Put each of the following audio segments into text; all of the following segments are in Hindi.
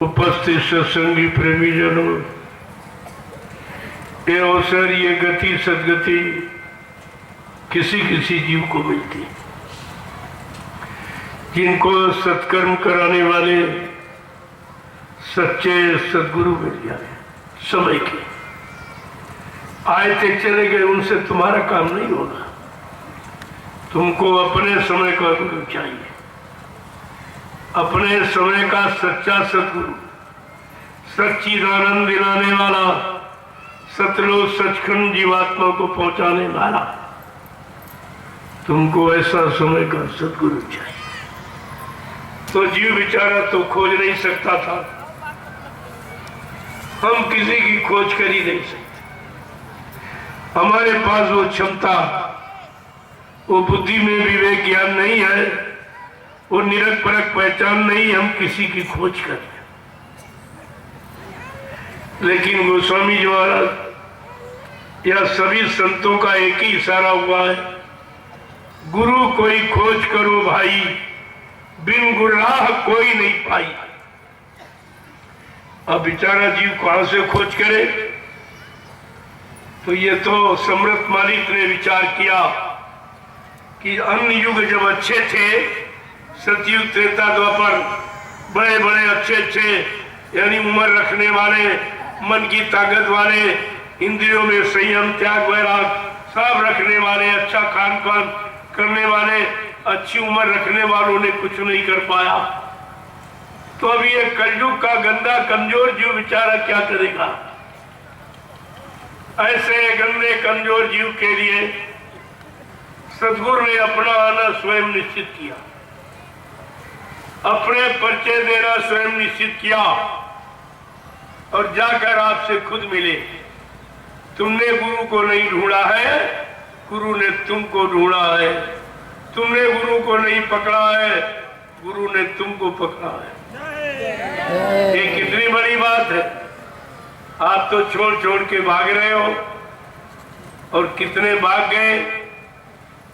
उपस्थित सत्संगी प्रेमी जनों, ये अवसर, ये गति सदगति किसी किसी जीव को मिलती, जिनको सत्कर्म कराने वाले सच्चे सदगुरु मिल जाए। समय के आए थे चले गए, उनसे तुम्हारा काम नहीं होगा। तुमको अपने समय का गुरु चाहिए, अपने समय का सच्चा सदगुरु, सच्चिदानंद दिलाने वाला, सतलोक सचखंड जीवात्मा को पहुंचाने वाला। तुमको ऐसा समय का सदगुरु चाहिए। तो जीव बेचारा तो खोज नहीं सकता था, हम किसी की खोज कर ही नहीं सकते। हमारे पास वो क्षमता, वो बुद्धि में विवेक ज्ञान नहीं है, वो निरख परख पहचान नहीं, हम किसी की खोज करें। लेकिन गोस्वामी जी महाराज या सभी संतों का एक ही इशारा हुआ है, गुरु कोई खोज करो भाई, बिन गुरराह कोई नहीं पाई। अब बेचारा जीव कहां से खोज करे? तो ये तो समृत मालिक ने विचार किया कि अन्य युग जब अच्छे थे, सतयुग त्रेता द्वापर, बड़े बड़े अच्छे अच्छे यानी उम्र रखने वाले, मन की ताकत वाले, इंद्रियों में संयम त्याग वैराग सब रखने वाले, अच्छा खान पान करने वाले, अच्छी उम्र रखने वालों ने कुछ नहीं कर पाया। तो अब ये कलयुग का गंदा कमजोर जीव बेचारा क्या करेगा? ऐसे गंदे कमजोर जीव के लिए सदगुरु ने अपना आना स्वयं निश्चित किया, अपने परिचय देना स्वयं निश्चित किया और जाकर आपसे खुद मिले। तुमने गुरु को नहीं ढूंढा है, गुरु ने तुमको ढूंढा है। तुमने गुरु को नहीं पकड़ा है, गुरु ने तुमको पकड़ा है। ये कितनी बड़ी बात है। आप तो छोड़ छोड़ के भाग रहे हो, और कितने भाग गए,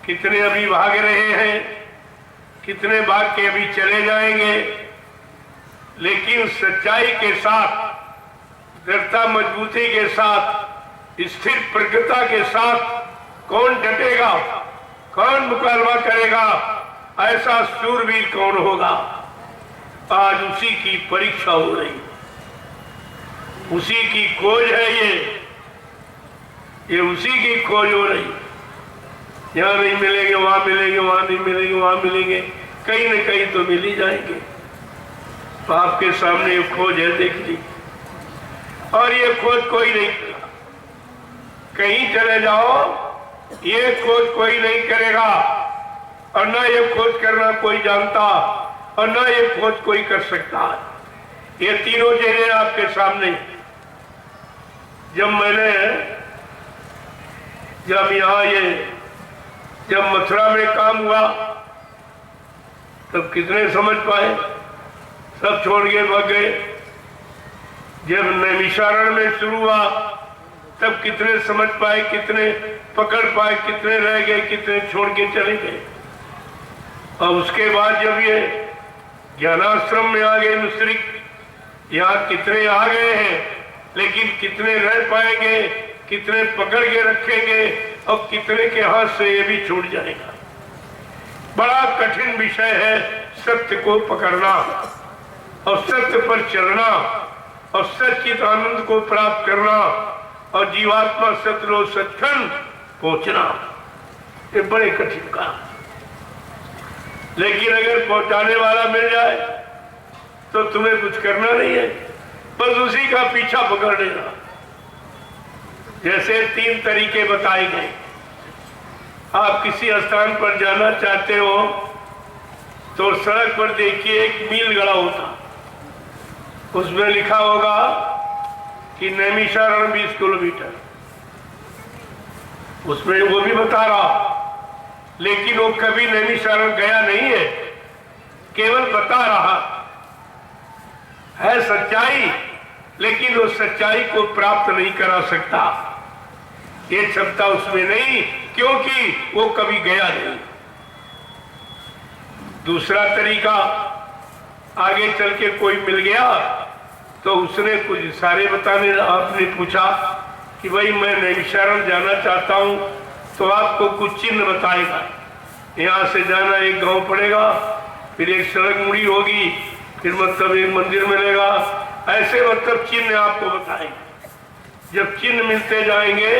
कितने अभी भाग रहे हैं, कितने भाग के अभी चले जाएंगे। लेकिन सच्चाई के साथ, दृढ़ता मजबूती के साथ, स्थिर प्रज्ञता के साथ कौन डटेगा, कौन मुकाबला करेगा, ऐसा शूरवीर कौन होगा? आज उसी की परीक्षा हो रही, उसी की खोज है ये उसी की खोज हो रही। यहाँ नहीं मिलेंगे, वहां मिलेंगे, वहां नहीं मिलेंगे, वहां मिलेंगे, कहीं न कहीं तो मिल ही जाएंगे। तो आपके सामने ये खोज है, देख ली। और ये खोज कोई नहीं, कहीं चले जाओ, ये खोज कोई नहीं करेगा, और ना ये खोज करना कोई जानता, और ना ये खोज कोई कर सकता है। ये तीनों चीजें आपके सामने। जब यहाँ जब मथुरा में काम हुआ, तब कितने समझ पाए? सब छोड़ के भाग गए। जब नैमिषारण्य में शुरू हुआ, तब कितने समझ पाए, कितने पकड़ पाए, कितने रह गए, कितने छोड़ के चले गए। और उसके बाद जब ये ज्ञानाश्रम में आ गए मुश्रिक, यहाँ कितने आ गए हैं, लेकिन कितने रह पाएंगे, कितने पकड़ के रखेंगे, और कितने के हाथ से ये भी छूट जाएगा। बड़ा कठिन विषय है सत्य को पकड़ना, और सत्य पर चलना, और सच्चित आनंद को प्राप्त करना, और जीवात्मा सतलोक सचखंड पहुंचना। ये बड़े कठिन काम। लेकिन अगर पहुंचाने वाला मिल जाए तो तुम्हें कुछ करना नहीं है, बस उसी का पीछा पकड़ लेना। जैसे 3 तरीके बताए गए। आप किसी स्थान पर जाना चाहते हो तो सड़क पर देखिए एक मील गड़ा होता, उसमें लिखा होगा कि नैमिषारण्य 20 किलोमीटर, उसमें वो भी बता रहा, लेकिन वो कभी नैमिषारण्य गया नहीं है, केवल बता रहा है सच्चाई, लेकिन वो सच्चाई को प्राप्त नहीं करा सकता। ये क्षमता उसमें नहीं, क्योंकि वो कभी गया नहीं। दूसरा तरीका, आगे चल के कोई मिल गया तो उसने कुछ इशारे बताने, आपने पूछा कि भाई मैं नैमिषारण्य जाना चाहता हूँ, तो आपको कुछ चिन्ह बताएगा। यहाँ से जाना एक गांव पड़ेगा, फिर एक सड़क मुड़ी होगी, फिर मतलब एक मंदिर मिलेगा, ऐसे मतलब चिन्ह आपको बताएंगे। जब चिन्ह मिलते जाएंगे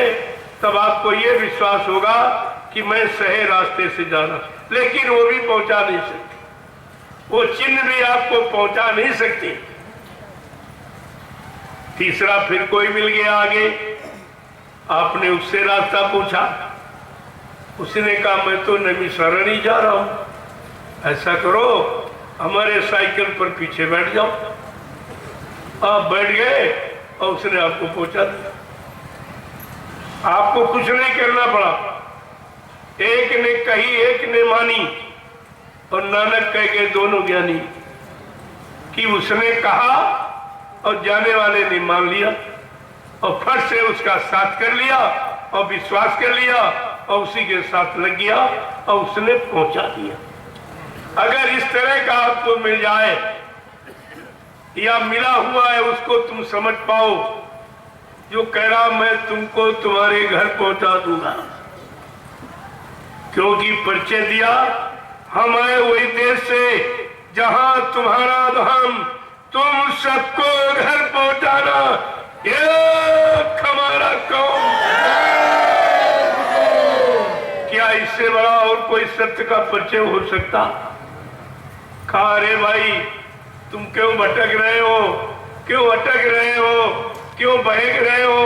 तब आपको ये विश्वास होगा कि मैं सही रास्ते से जाना, लेकिन वो भी पहुंचा नहीं सकती, वो चिन्ह भी आपको पहुंचा नहीं सकती। तीसरा फिर कोई मिल गया आगे, आपने उससे रास्ता पूछा, उसने कहा मैं तो नैमिषारण्य ही जा रहा हूं, ऐसा करो हमारे साइकिल पर पीछे बैठ जाओ। आप बैठ गए और उसने आपको पहुंचा दिया, आपको कुछ नहीं करना पड़ा। एक ने कही एक ने मानी, और नानक कह गए दोनों ज्ञानी, कि उसने कहा और जाने वाले ने मान लिया और फट से उसका साथ कर लिया और विश्वास कर लिया और उसी के साथ लग गया और उसने पहुंचा दिया। अगर इस तरह का आपको मिल जाए या मिला हुआ है उसको तुम समझ पाओ, जो कह रहा मैं तुमको तुम्हारे घर पहुंचा दूंगा, क्योंकि परिचय दिया हम आए वही देश से जहां तुम्हारा धाम, तुम सबको घर पहुंचाना ये हमारा काम। क्या इससे बड़ा और कोई सत्य का परिचय हो सकता? कहा अरे भाई तुम क्यों भटक रहे हो, क्यों अटक रहे हो, क्यों बहक रहे हो,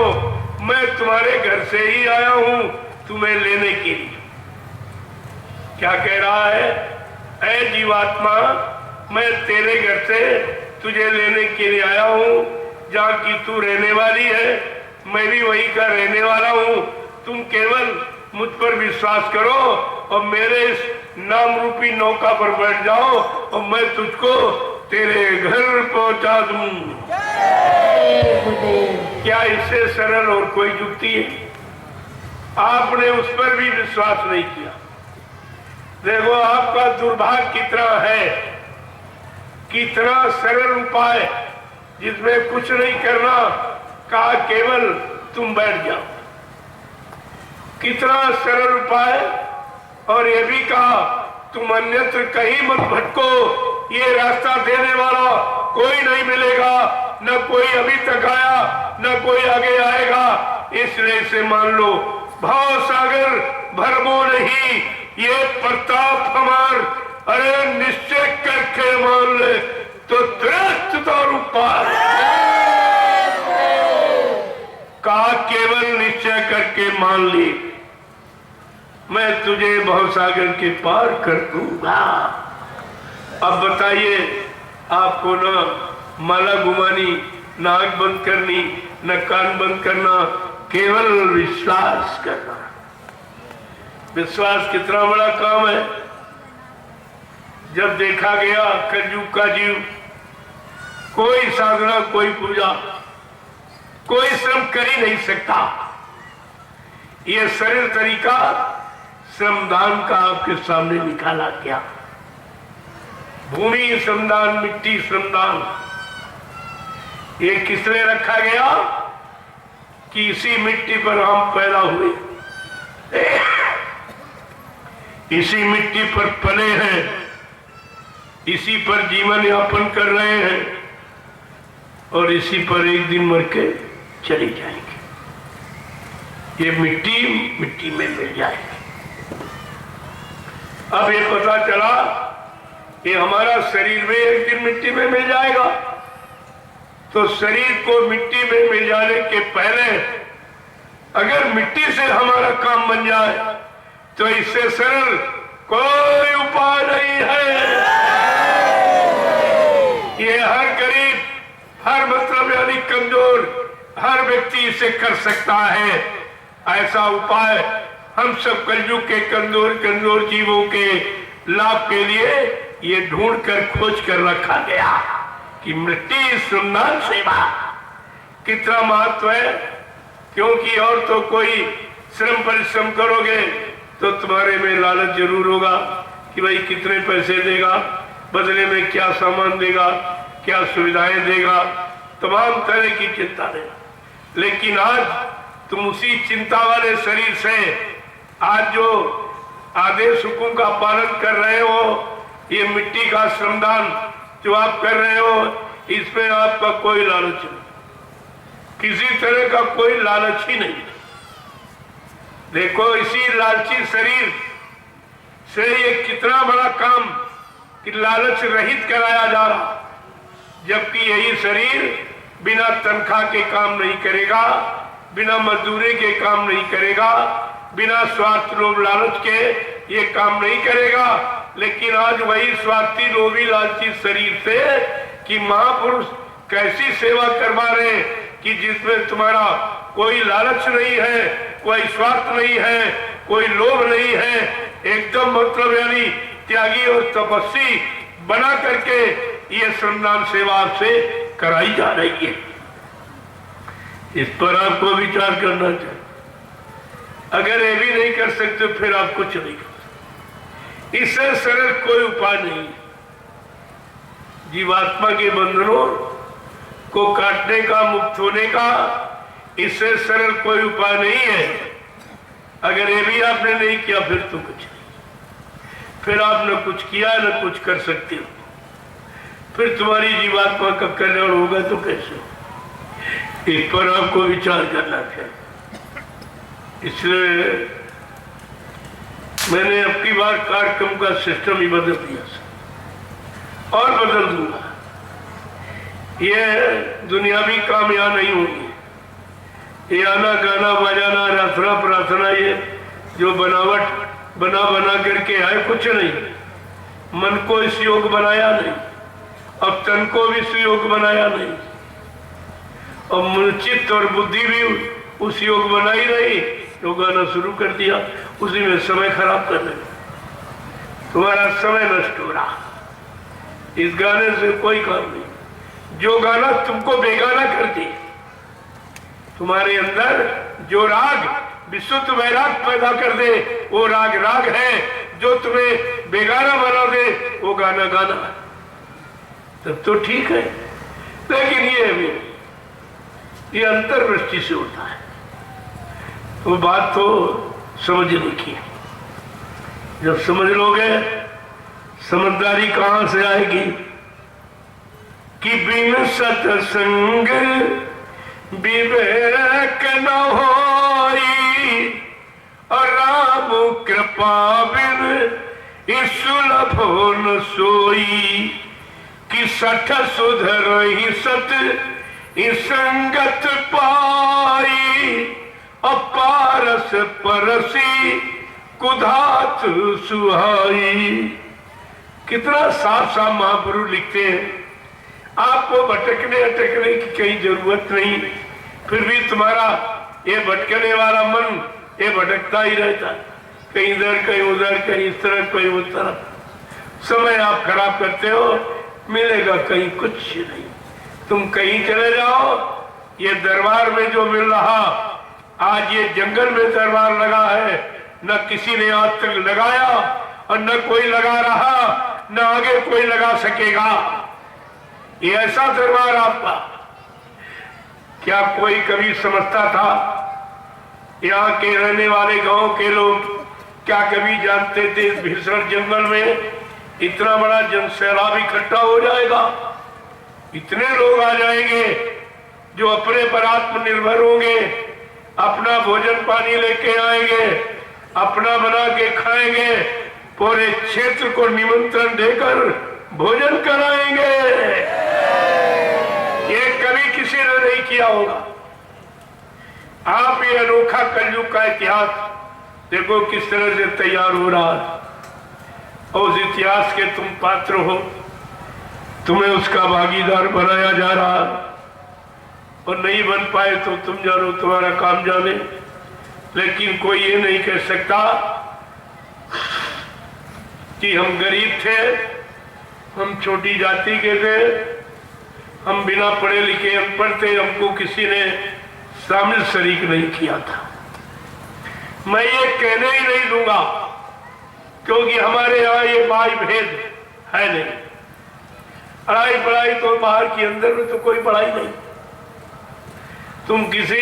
मैं तुम्हारे घर से ही आया हूं तुम्हें लेने के लिए। क्या कह रहा है? ऐ जीवात्मा, मैं तेरे घर से तुझे लेने के लिए आया हूं, जहां की तू रहने वाली है, मैं भी वही का रहने वाला हूं। तुम केवल मुझ पर विश्वास करो और मेरे इस नाम रूपी नौका पर बैठ जाओ और मैं तुझको तेरे घर पहुंचा दूं। क्या इससे सरल और कोई युक्ति है? आपने उस पर भी विश्वास नहीं किया। देखो आपका दुर्भाग्य कितना है, कितना सरल उपाय जिसमें कुछ नहीं करना, कहा केवल तुम बैठ जाओ। कितना सरल उपाय, और ये भी कहा तुम अन्यत्र कहीं मत भटको, ये रास्ता देने वाला कोई नहीं मिलेगा, न कोई अभी तक आया न कोई आगे आएगा, इसलिए इसे मान लो। भाव सागर भरमो नहीं, ये प्रताप हमार, अरे निश्चय करके मान ले तो तुरंत दारू पार। कहा केवल निश्चय करके मान ली, मैं तुझे भवसागर के पार कर दूंगा। अब बताइए, आपको न माला घुमानी, न आंख बंद करनी, न कान बंद करना, केवल विश्वास करना। विश्वास कितना बड़ा काम है। जब देखा गया कलयुग का जीव, कोई साधना, कोई पूजा, कोई श्रम कर ही नहीं सकता, ये सरल तरीका श्रमदान का आपके सामने निकाला गया। भूमि श्रमदान, मिट्टी श्रमदान, ये किसने रखा गया कि इसी मिट्टी पर हम पैदा हुए, इसी मिट्टी पर पले हैं, इसी पर जीवन यापन कर रहे हैं और इसी पर एक दिन मर के चले जाएंगे। ये मिट्टी मिट्टी में मिल जाएगी। अब ये पता चला कि हमारा शरीर में एक दिन मिट्टी में मिल जाएगा, तो शरीर को मिट्टी में मिल जाने के पहले अगर मिट्टी से हमारा काम बन जाए तो इससे सरल कोई उपाय नहीं है। ये हर गरीब, हर मतलब यानी कमजोर, हर व्यक्ति इसे कर सकता है। ऐसा उपाय हम सब कलयुग के कमजोर जीवों के लाभ के लिए ये ढूंढ कर खोज कर रखा गया कि मिट्टी श्रमदान सेवा कितना महत्व है। क्योंकि और तो कोई श्रम परिश्रम करोगे तो तुम्हारे में लालच जरूर होगा कि भाई कितने पैसे देगा, बदले में क्या सामान देगा, क्या सुविधाएं देगा, तमाम तरह की चिंता लेना, लेकिन आज तुम उसी चिंता वाले शरीर से आज जो आदेश हुकुम का पालन कर रहे हो, ये मिट्टी का श्रमदान जो आप कर रहे हो, इसमें आपका कोई लालच नहीं, किसी तरह का कोई लालच ही नहीं। देखो इसी लालची शरीर से ये कितना बड़ा काम कि लालच रहित कराया जा रहा, जबकि यही शरीर बिना तनख्वाह के काम नहीं करेगा, बिना मजदूरी के काम नहीं करेगा, बिना स्वार्थ लोभ लालच के ये काम नहीं करेगा। लेकिन आज वही स्वार्थी लोभी लालची शरीर से कि महापुरुष कैसी सेवा करवा रहे कि जिसमें तुम्हारा कोई लालच नहीं है, कोई स्वार्थ नहीं है, कोई लोभ नहीं है, एकदम मतलब यानी त्यागी और तपस्वी बना करके ये श्रमदान सेवा आपसे कराई जा रही है। इस पर आपको विचार करना चाहिए। अगर ये भी नहीं कर सकते फिर आप कुछ नहीं कर सकते। इससे सरल कोई उपाय नहीं है। जीवात्मा के बंधनों को काटने का, मुक्त होने का इससे सरल कोई उपाय नहीं है। अगर ये भी आपने नहीं किया फिर तो कुछ नहीं, फिर आप न कुछ किया न कुछ कर सकते हो, फिर तुम्हारी जीवात्मा का कल्याण होगा तो कैसे हो? इस पर आपको विचार करना चाहिए। इसलिए मैंने अब की बार कार्यक्रम का सिस्टम ही बदल दिया और बदल दूंगा। ये दुनियावी काम यहाँ नहीं होगी। ये आना गाना बजाना रचना प्रार्थना ये जो बनावट बना करके आए कुछ नहीं। मन को इस योग बनाया नहीं, अब तन को भी इस योग बनाया नहीं, और मूलचित और बुद्धि भी उस योग बनाई नहीं। तो गाना शुरू कर दिया, उसी में समय खराब कर रहे, तुम्हारा समय नष्ट हो रहा। इस गाने से कोई काम नहीं। जो गाना तुमको बेगाना कर दे, तुम्हारे अंदर जो राग विशुद्ध वैराग पैदा कर दे, वो राग है। जो तुम्हें बेगाना बना दे वो गाना है, तब तो ठीक है। लेकिन ये अंतर्दृष्टि से होता है। वो बात तो समझने की है। जब समझ लोगे समझदारी कहां से आएगी कि बिन सत्संग विवेक न होई, और राम कृपा बिन सुलभ न सोई, कि सठ सुधर ही सत संगत पाई, अपारस परसी कुधात सुहाई। कितना साफ साफ महापुरुष लिखते हैं। आपको भटकने अटकने की कहीं जरूरत नहीं, फिर भी तुम्हारा ये भटकने वाला मन ये भटकता ही रहता, कहीं इधर कहीं उधर, कहीं इस तरफ कहीं उस तरफ। समय आप खराब करते हो, मिलेगा कहीं कुछ नहीं। तुम कहीं चले जाओ, ये दरबार में जो मिल रहा, आज ये जंगल में दरबार लगा है, न किसी ने आज तक लगाया और न कोई लगा रहा, न आगे कोई लगा सकेगा। ये ऐसा दरबार आपका, क्या कोई कभी समझता था? यहाँ के रहने वाले गांव के लोग क्या कभी जानते थे इस भीषण जंगल में इतना बड़ा जनसैलाब इकट्ठा हो जाएगा? इतने लोग आ जाएंगे जो अपने पर आत्मनिर्भर होंगे, अपना भोजन पानी लेके आएंगे, अपना बना के खाएंगे, पूरे क्षेत्र को निमंत्रण देकर भोजन कराएंगे। ये कभी किसी ने नहीं किया होगा। आप ये अनोखा कलयुग का इतिहास देखो किस तरह से तैयार हो रहा है, और उस इतिहास के तुम पात्र हो, तुम्हें उसका भागीदार बनाया जा रहा, और नहीं बन पाए तो तुम जानो, तुम्हारा काम जाने। लेकिन कोई ये नहीं कह सकता कि हम गरीब थे, हम छोटी जाति के थे, हम बिना पढ़े लिखे अनपढ़ थे, हमको किसी ने शामिल शरीक नहीं किया था। मैं ये कहने ही नहीं दूंगा, क्योंकि हमारे यहाँ ये भाई भेद है नहीं। पढ़ाई तो बाहर की, अंदर में तो कोई पढ़ाई नहीं। तुम किसी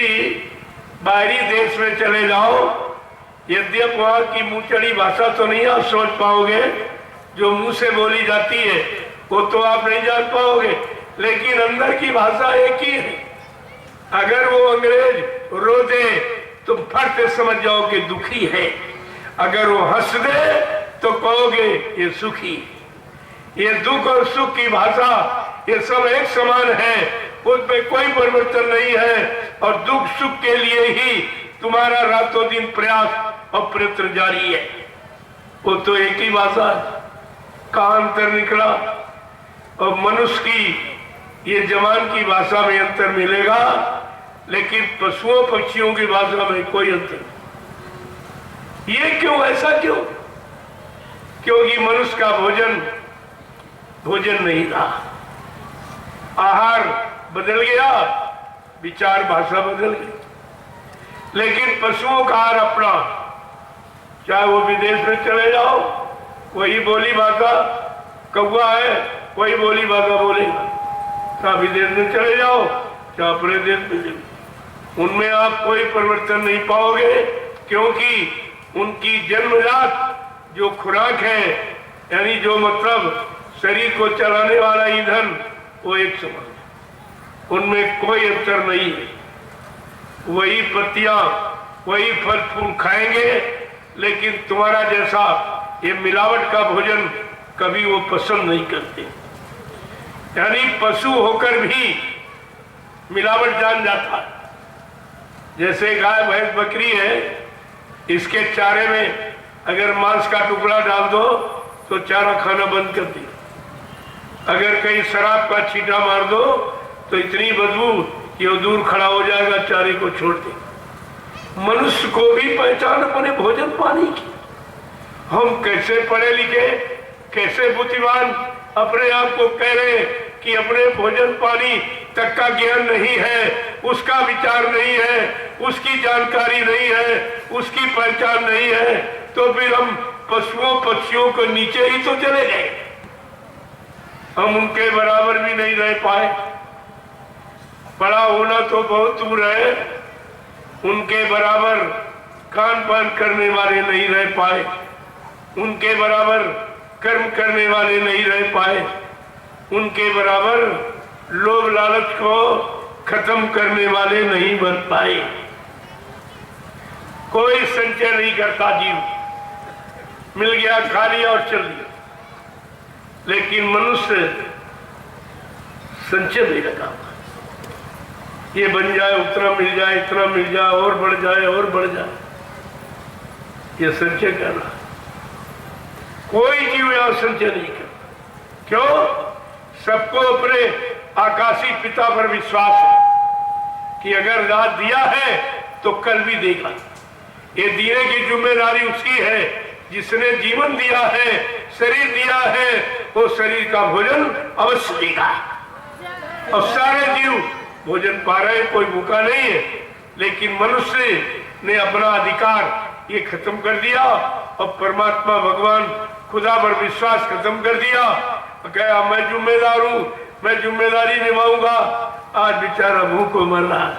बाहरी देश में चले जाओ, यद्यप वहां की मुंहचड़ी भाषा तो नहीं आप समझ पाओगे, जो मुंह से बोली जाती है वो तो आप नहीं जान पाओगे, लेकिन अंदर की भाषा एक ही है। अगर वो अंग्रेज रो दे तो फट से समझ जाओ कि दुखी है, अगर वो हंस दे तो कहोगे ये सुखी। ये दुख और सुख की भाषा ये सब एक समान है, उसमें कोई परिवर्तन नहीं है, और दुख सुख के लिए ही तुम्हारा रातों दिन प्रयास और प्रयत्न जारी है। वो तो एक ही भाषा है, कहाँ अंतर निकला। और मनुष्य की ये जवान की भाषा में अंतर मिलेगा, लेकिन पशुओं पक्षियों की भाषा में कोई अंतर नहीं। ये क्यों, ऐसा क्यों? क्योंकि मनुष्य का भोजन नहीं रहा, आहार बदल गया, विचार भाषा बदल गई। लेकिन पशुओं का आहार अपना, चाहे वो विदेश में चले जाओ वही बोली भाषा, कौवा है वही बोली भाषा बोलेगा, चाहे विदेश में चले जाओ चाहे अपने देश में जाओ, उनमें आप कोई परिवर्तन नहीं पाओगे, क्योंकि उनकी जन्मजात जो खुराक है, यानी जो मतलब शरीर को चलाने वाला ईंधन, वो एक समान है, उनमें कोई अंतर नहीं है। वही पत्तियां वही फल फूल खाएंगे, लेकिन तुम्हारा जैसा ये मिलावट का भोजन कभी वो पसंद नहीं करते। यानी पशु होकर भी मिलावट जान जाता है। जैसे गाय भैंस बकरी है, इसके चारे में अगर मांस का टुकड़ा डाल दो तो चारा खाना बंद कर दिया, अगर कहीं शराब का छींटा मार दो तो इतनी बदबू कि वो दूर खड़ा हो जाएगा, चारे को छोड़ दे। मनुष्य को भी पहचान अपने भोजन पानी की। हम कैसे पढ़े लिखे, कैसे बुद्धिमान अपने आप को कह रहे कि अपने भोजन पानी तक का ज्ञान नहीं है, उसका विचार नहीं है, उसकी जानकारी नहीं है, उसकी पहचान नहीं है, तो फिर हम पशुओं पक्षियों को नीचे ही तो चले गए, हम उनके बराबर भी नहीं रह पाए। बड़ा होना तो बहुत दूर है, उनके बराबर खान पान करने वाले नहीं रह पाए, उनके बराबर कर्म करने वाले नहीं रह पाए, उनके बराबर लोभ लालच को खत्म करने वाले नहीं बन पाए। कोई संचय नहीं करता जीव, मिल गया खा लिया और चल दिया, लेकिन मनुष्य संचय नहीं लगा, ये बन जाए उतना मिल जाए, इतना मिल जाए, और बढ़ जाए और बढ़ जाए, ये संचय करना। कोई जीव यहां संचय नहीं कर। क्यों? सबको अपने आकाशी पिता पर विश्वास है कि अगर आज दिया है तो कल भी देगा। ये देने की जिम्मेदारी उसकी है जिसने जीवन दिया है, शरीर दिया है, वो शरीर का भोजन अवश्य देगा। और सारे जीव भोजन पा रहे, कोई भूखा नहीं है, लेकिन मनुष्य ने अपना अधिकार ये खत्म कर दिया और परमात्मा भगवान खुदा पर विश्वास खत्म कर दिया। कहा मैं जिम्मेदार हूं, मैं जिम्मेदारी निभाऊंगा। आज बेचारा भूख को मर रहा है,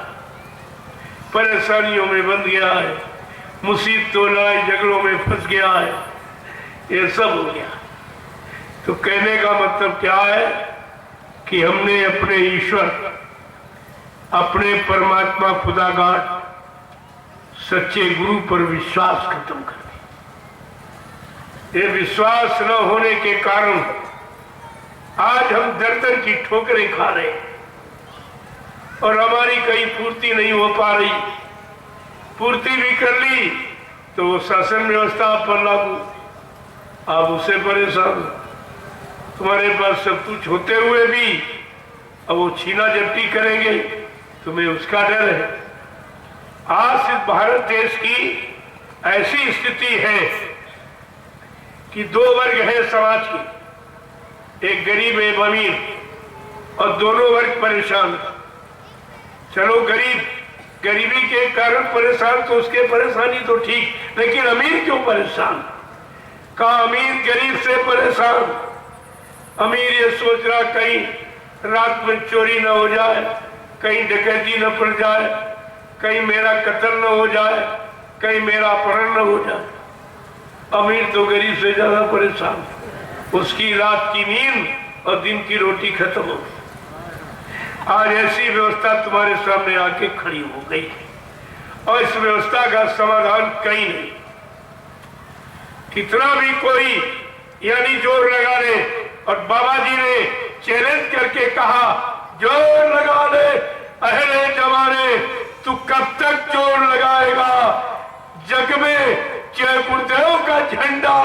परेशानियों में बंध गया है, मुसीबतों लड़ाई झगड़ों में फंस गया है, ये सब हो गया। तो कहने का मतलब क्या है कि हमने अपने ईश्वर, अपने परमात्मा खुदागार सच्चे गुरु पर विश्वास खत्म कर दिया। ये विश्वास न होने के कारण आज हम दर दर की ठोकरें खा रहे और हमारी कहीं पूर्ति नहीं हो पा रही। पूर्ति भी कर ली तो वो शासन व्यवस्था आप पर लागू, आप उससे परेशान। तुम्हारे पास सब कुछ होते हुए भी अब वो छीना झपटी करेंगे, तुम्हें उसका डर है। आज इस भारत देश की ऐसी स्थिति है कि दो वर्ग है समाज की, एक गरीब एक अमीर, और दोनों वर्ग परेशान। चलो गरीब गरीबी के कारण परेशान तो उसके परेशानी तो ठीक, लेकिन अमीर क्यों परेशान? कहा अमीर गरीब से परेशान। अमीर ये सोच रहा कहीं रात में चोरी न हो जाए, कहीं डकैती न पड़ जाए, कहीं मेरा कत्ल न हो जाए, कहीं मेरा अपहरण न हो जाए। अमीर तो गरीब से ज्यादा परेशान, उसकी रात की नींद और दिन की रोटी खत्म हो गई। आज ऐसी व्यवस्था तुम्हारे सामने आके खड़ी हो गई और इस व्यवस्था का समाधान कहीं नहीं। कितना भी कोई यानी जोर लगा ले, और बाबा जी ने चैलेंज करके कहा, जोर लगा ले अहले जमाने, तू कब तक जोर लगाएगा? जग में जय गुरुदेव का झंडा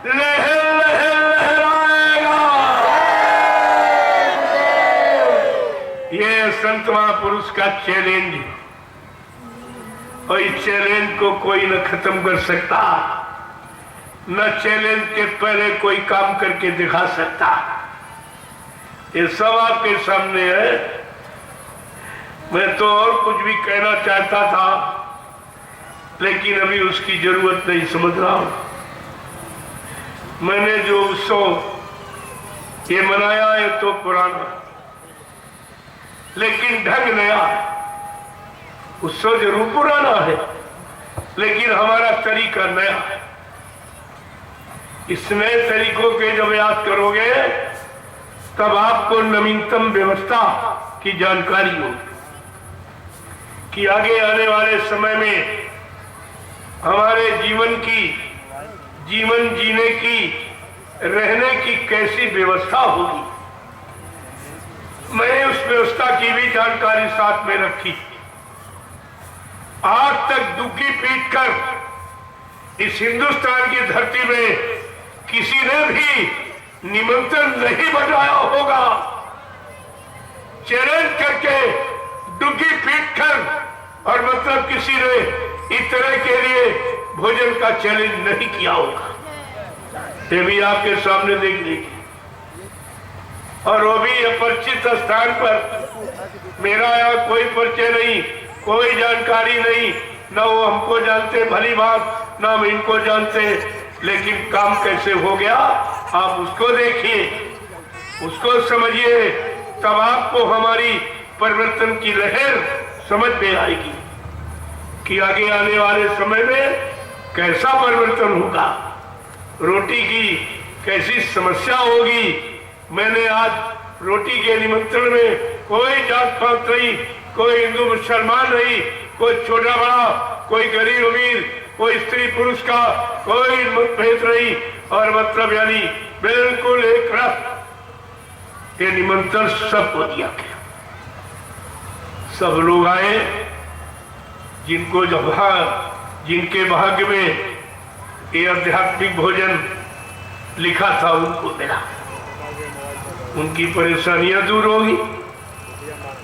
लहर लहर लहराएगा। ये संत महापुरुष का चैलेंज है और इस चैलेंज को कोई न खत्म कर सकता, न चैलेंज के पहले कोई काम करके दिखा सकता। ये सब आपके सामने है। मैं तो और कुछ भी कहना चाहता था, लेकिन अभी उसकी जरूरत नहीं समझ रहा हूं। मैंने जो उत्सव ये मनाया है तो पुराना, लेकिन ढंग नया है। उत्सव जरूर पुराना है, लेकिन हमारा तरीका नया है। इस नए तरीकों के जब याद करोगे तब आपको नवीनतम व्यवस्था की जानकारी होगी कि आगे आने वाले समय में हमारे जीवन जीने की, रहने की कैसी व्यवस्था होगी। मैंने उस व्यवस्था की भी जानकारी साथ में रखी। आज तक दुखी पीट कर इस हिंदुस्तान की धरती में किसी ने भी निमंत्रण नहीं बनाया होगा। चैलेंज करके डुग्गी पीट कर और मतलब किसी ने इस तरह के लिए भोजन का चैलेंज नहीं किया होगा। ये भी आपके सामने देख लीजिए। और वो भी अपरिचित स्थान पर, मेरा यहाँ कोई परिचय नहीं, कोई जानकारी नहीं, न वो हमको जानते भली बात, न हम इनको जानते, लेकिन काम कैसे हो गया आप उसको देखिए, उसको समझिए, तब आपको हमारी परिवर्तन की लहर समझ में आएगी कि आगे आने वाले समय में कैसा परिवर्तन होगा, रोटी की कैसी समस्या होगी। मैंने आज रोटी के निमंत्रण में कोई जात पात नहीं, कोई हिंदू मुसलमान नहीं, कोई छोटा बड़ा, कोई गरीब अमीर, कोई स्त्री पुरुष का कोई मतभेद नहीं, और मतलब यानी बिल्कुल एक रस ये निमंत्रण सबको दिया गया। सब लोग आए जिनको जिनके भाग्य में ये आध्यात्मिक भोजन लिखा था उनको मिला, उनकी परेशानियां दूर होगी।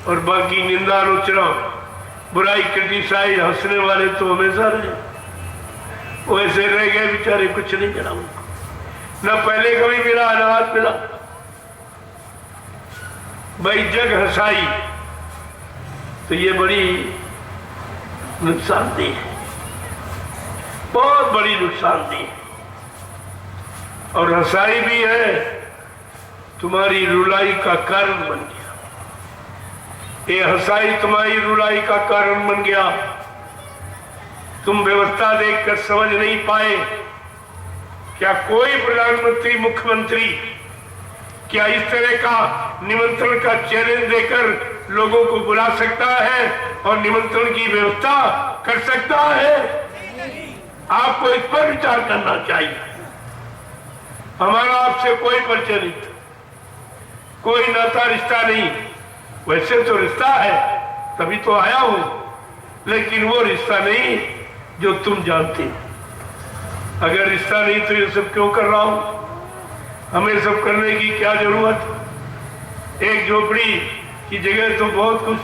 और बाकी निंदा आलोचना बुराई क्रिटिसाइज हंसने वाले तो हमेशा रहे, वैसे रह गए बेचारे, कुछ नहीं मिला उनको, न पहले कभी मिला न आज मिला। भाई जग हंसाई तो ये बड़ी नुकसानदेह है, बहुत बड़ी नुकसानदेह, और हंसाई भी है तुम्हारी रुलाई का कारण बन गया। ये हंसाई तुम्हारी रुलाई का कारण बन गया। तुम व्यवस्था देखकर समझ नहीं पाए। क्या कोई प्रधानमंत्री, मुख्यमंत्री क्या इस तरह का निमंत्रण का चैलेंज देकर लोगों को बुला सकता है और निमंत्रण की व्यवस्था कर सकता है? आपको इस पर विचार करना चाहिए। हमारा आपसे कोई परिचय नहीं, कोई नाता रिश्ता नहीं। वैसे तो रिश्ता है, तभी तो आया हूं, लेकिन वो रिश्ता नहीं जो तुम जानते हो। अगर रिश्ता नहीं तो ये सब क्यों कर रहा हूं? हमें सब करने की क्या जरूरत? एक झोपड़ी की जगह तो बहुत कुछ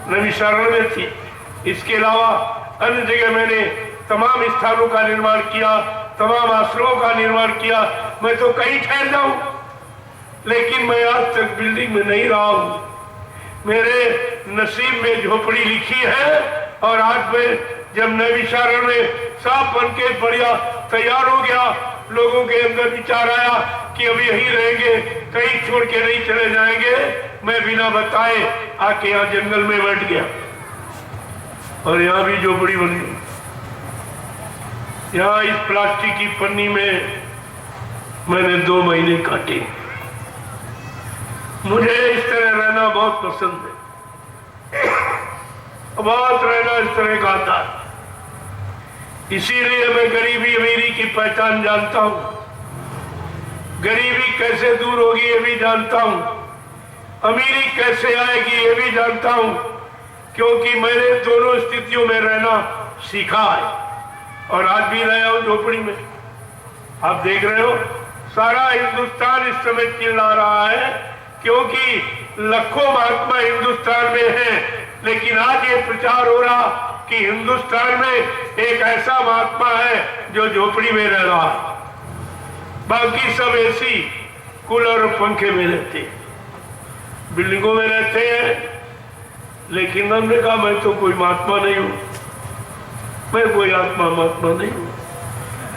नैमिषारण्य में थी, इसके अलावा अन्य जगह मैंने तमाम स्थानों का निर्माण किया, तमाम आश्रमों का निर्माण किया। मैं तो कहीं ठहर जाऊं, लेकिन मैं आज तक बिल्डिंग में नहीं रहा हूं। मेरे नसीब में झोपड़ी लिखी है, और आज मैं जब नैमिषारण्य में साफ बन के बढ़िया तैयार हो गया, लोगों के अंदर विचार आया कि अब यहीं रहेंगे, कहीं छोड़ के नहीं चले जाएंगे। मैं बिना बताए आके यहाँ जंगल में बैठ गया और यहाँ भी झोपड़ी बनी। यहाँ इस प्लास्टिक की पन्नी में मैंने 2 महीने काटे। मुझे इस तरह रहना बहुत पसंद है, बहुत रहना इस तरह का आता है। इसीलिए मैं गरीबी अमीरी की पहचान जानता हूं। गरीबी कैसे दूर होगी ये भी जानता हूं, अमीरी कैसे आएगी ये भी जानता हूं, क्योंकि मैंने दोनों स्थितियों में रहना सीखा है और आज भी रहा हूं झोपड़ी में। आप देख रहे हो सारा हिंदुस्तान इस समय चिल्ला रहा है, क्योंकि लाखों महात्मा हिंदुस्तान में हैं, लेकिन आज ये प्रचार हो रहा कि हिंदुस्तान में एक ऐसा महात्मा है जो झोपड़ी में रह रहा है, बाकी सब एसी कूलर और पंखे में रहते हैं, बिल्डिंगों में रहते हैं। लेकिन हमने कहा मैं तो कोई महात्मा नहीं हूं, मैं कोई आत्मा महात्मा नहीं हूं।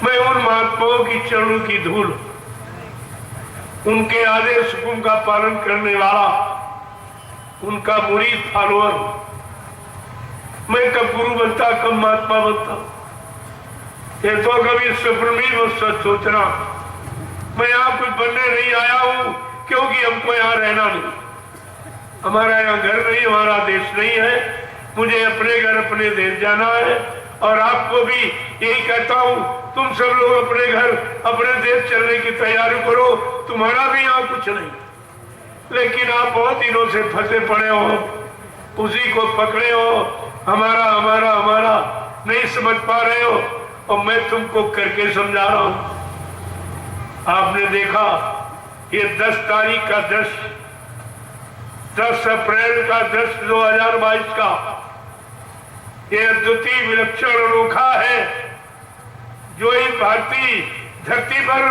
मैं उन महात्माओं की चरणों की धूल, उनके आदेश हुक्म का पालन करने वाला, उनका मुरीद फॉलोअर। मैं कब गुरु बनता, कब महात्मा बनता, ये तो कभी स्वप्न में मुझसे सोचना। मैं यहाँ कुछ बनने नहीं आया हूं, क्योंकि हमको यहाँ रहना नहीं, हमारा यहाँ घर नहीं, हमारा देश नहीं है। मुझे अपने घर अपने देश जाना है और आपको भी यही कहता हूं, तुम सब लोग अपने घर अपने देश चलने की तैयारी करो। तुम्हारा भी यहाँ कुछ नहीं, लेकिन आप बहुत दिनों से फंसे पड़े हो, उसी को पकड़े हो, हमारा हमारा हमारा नहीं समझ पा रहे हो, और मैं तुमको करके समझा रहा हूं। आपने देखा ये 10 तारीख का 10 अप्रैल का 2022 का ये अद्वितीय विलक्षण अनोखा है, जो इस भारतीय धरती पर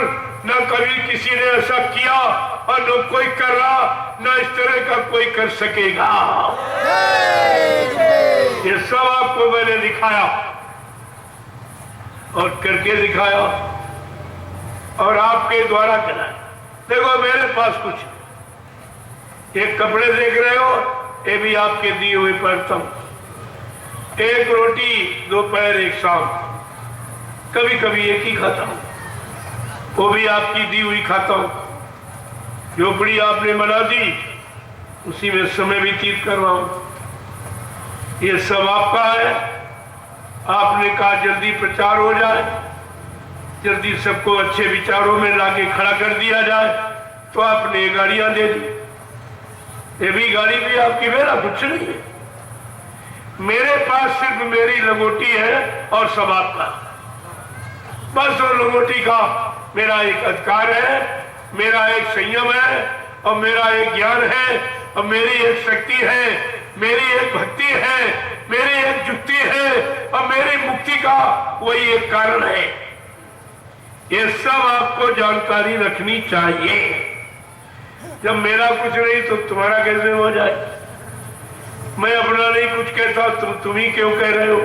न कभी किसी ने ऐसा किया और न कोई कर रहा, न इस तरह का कोई कर सकेगा। ये सब आपको मैंने दिखाया और करके दिखाया और आपके द्वारा चलाया। देखो मेरे पास कुछ, एक कपड़े देख रहे हो, ये भी आपके दिए हुए पहनता हूं। एक रोटी दोपहर एक शाम, कभी कभी एक ही खाता हूं, वो भी आपकी दी हुई खाता हूं। झोपड़ी आपने बना दी, उसी में समय व्यतीत कर रहा हूं। ये सब आपका है। आपने कहा जल्दी प्रचार हो जाए, जल्दी सबको अच्छे विचारों में लाके खड़ा कर दिया जाए, तो आपने गाड़ियां दे दी। ये भी गाड़ी भी आपकी, मेरा कुछ नहीं है। मेरे पास सिर्फ मेरी लंगोटी है और सब आपका। बस वो लंगोटी का मेरा एक अधिकार है, मेरा एक संयम है, और मेरा एक ज्ञान है, और मेरी एक शक्ति है, मेरी एक भक्ति है, मेरी एक युक्ति है, और मेरी मुक्ति का वही एक कारण है। ये सब आपको जानकारी रखनी चाहिए। जब मेरा कुछ नहीं तो तुम्हारा कैसे हो जाए? मैं अपना नहीं कुछ कहता, तुम ही क्यों कह रहे हो?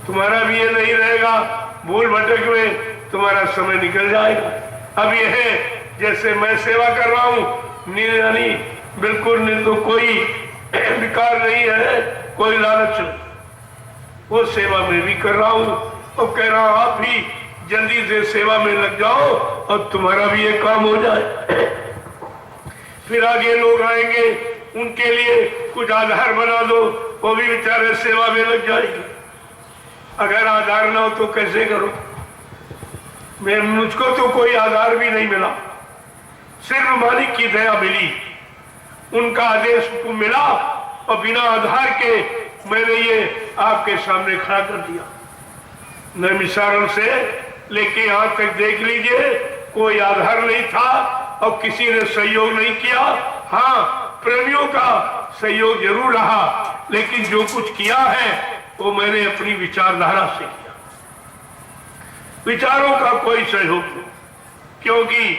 तुम्हारा भी ये नहीं रहेगा, भूल भटक में तुम्हारा समय निकल जाएगा। अब ये है जैसे मैं सेवा कर रहा हूं, यानी बिल्कुल तो कोई विकार नहीं है, कोई लालच नहीं, वो सेवा में भी कर रहा हूं और कह रहा हूं आप भी जल्दी से सेवा में लग जाओ और तुम्हारा भी ये काम हो जाए। फिर आगे लोग आएंगे, उनके लिए कुछ आधार बना दो, वो भी बेचारे सेवा में लग जाएंगे। अगर आधार ना हो तो कैसे करो? मुझको तो कोई आधार भी नहीं मिला, सिर्फ मालिक की दया मिली, उनका आदेश को मिला, और बिना आधार के मैंने ये आपके सामने खड़ा कर दिया। नैमिषारण्य से लेके यहां तक देख लीजिए, कोई आधार नहीं था और किसी ने सहयोग नहीं किया। हाँ, प्रेमियों का सहयोग जरूर रहा, लेकिन जो कुछ किया है वो मैंने अपनी विचारधारा से किया। विचारों का कोई सहयोग नहीं, क्योंकि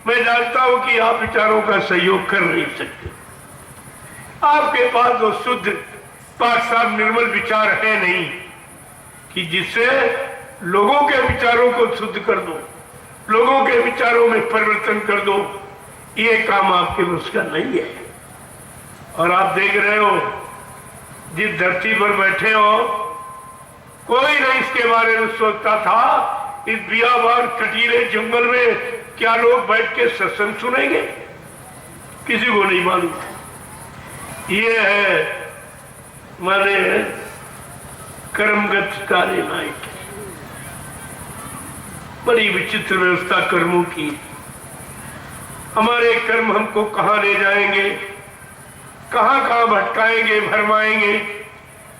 मैं जानता हूं कि आप विचारों का सहयोग कर नहीं सकते। आपके पास वो शुद्ध पाक साफ निर्मल विचार है नहीं कि जिससे लोगों के विचारों को शुद्ध कर दो। लोगों के विचारों में परिवर्तन कर दो, ये काम आपके बस का नहीं है। और आप देख रहे हो, जिस धरती पर बैठे हो, कोई नहीं इसके बारे में सोचता था इस बियाबान कटीले जंगल में क्या लोग बैठ के सत्संग सुनेंगे, किसी को नहीं मालूम। ये है माने कर्मगत कार्य नायक, बड़ी विचित्र व्यवस्था कर्मों की। हमारे कर्म हमको कहां ले जाएंगे, कहां कहां भटकाएंगे, भरमाएंगे,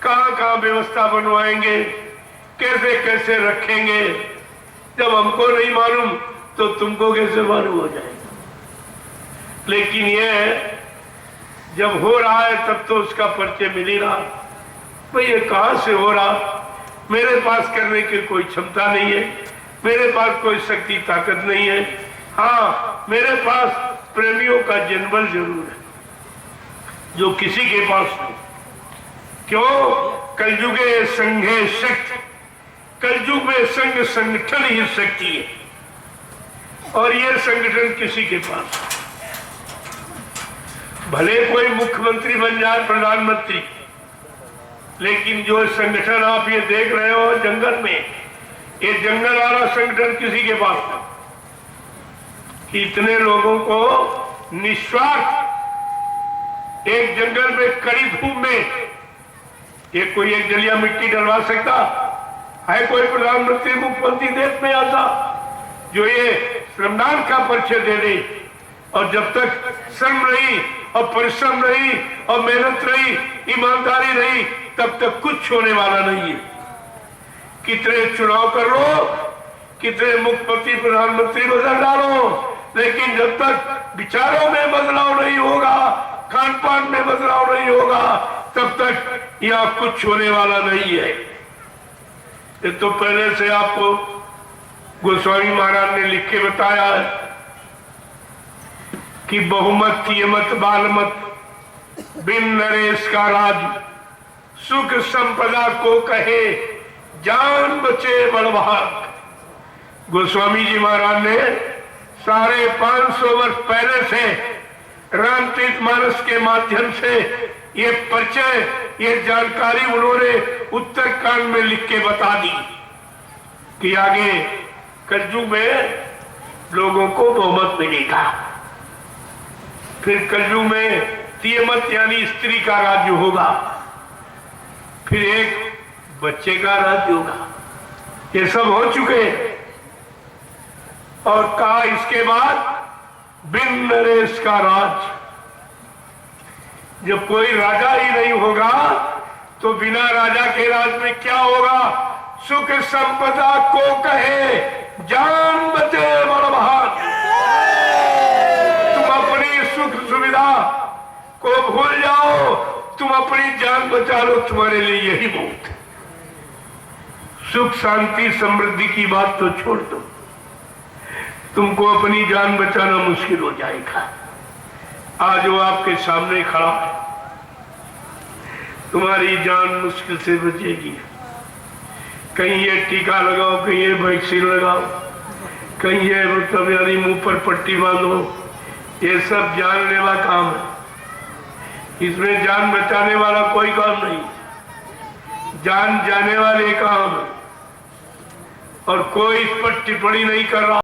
कहां कहां व्यवस्था बनवाएंगे, कैसे कैसे रखेंगे। जब हमको नहीं मालूम तो तुमको कैसे मालूम हो जाएगा। लेकिन यह जब हो रहा है तब तो उसका परिचय मिल ही रहा। भाई ये कहां से हो रहा, मेरे पास करने की कोई क्षमता नहीं है, मेरे पास कोई शक्ति ताकत नहीं है। हाँ, मेरे पास प्रेमियों का जनबल जरूर है जो किसी के पास नहीं। क्यों? कलयुगे संघे शक्ति, कलयुग में संघ संगठन ही शक्ति है, और ये संगठन किसी के पास। भले कोई मुख्यमंत्री बन जाए, प्रधानमंत्री, लेकिन जो संगठन आप ये देख रहे हो जंगल में, ये जंगल वाला संगठन किसी के पास नहीं। कि इतने लोगों को निस्वार्थ एक जंगल में कड़ी धूप में ये कोई एक जलिया मिट्टी डलवा सकता है? कोई प्रधानमंत्री मुख्यमंत्री देश में आता जो ये श्रमदान का परिचय दे दे? और जब तक श्रम रही और परिश्रम रही और मेहनत रही, ईमानदारी रही, तब तक कुछ होने वाला नहीं है। कितने चुनाव कर लो, कितने मुख्यमंत्री प्रधानमंत्री बदल डालो, लेकिन जब तक विचारों में बदलाव नहीं होगा, खान पान में बदलाव नहीं होगा, तब तक यहां कुछ होने वाला नहीं है। ये तो पहले से आपको गोस्वामी महाराज ने लिख के बताया है कि बहुमत तियमत बालमत बिन नरेश का राज, सुख संपदा को कहे जान बचे बड़भाग। गोस्वामी जी महाराज ने 550 वर्ष पहले से रामचरित मानस के माध्यम से ये परिचय, ये जानकारी उन्होंने उत्तरकांड में लिख के बता दी कि आगे कलयुग में लोगों को बहुमत मिलेगा। फिर कलयुग में तियमत यानी स्त्री का राज्य होगा, फिर एक बच्चे का राज्य होगा। ये सब हो चुके हैं। और कहा इसके बाद बिन नरेश का राज, जब कोई राजा ही नहीं होगा तो बिना राजा के राज में क्या होगा? सुख संपदा को कहे जान बचे बड़भाग। तुम अपनी सुख सुविधा को भूल जाओ, तुम अपनी जान बचा लो, तुम्हारे लिए यही बहुत है। सुख शांति समृद्धि की बात तो छोड़ दो, तुमको अपनी जान बचाना मुश्किल हो जाएगा। आज वो आपके सामने खड़ा है, तुम्हारी जान मुश्किल से बचेगी। कहीं ये टीका लगाओ, कहीं ये वैक्सीन लगाओ, कहीं ये मतलब यानी मुंह पर पट्टी बांधो, ये सब जानलेवा काम है। इसमें जान बचाने वाला कोई काम नहीं, जान जाने वाले काम है। और कोई इस पर टिप्पणी नहीं कर रहा।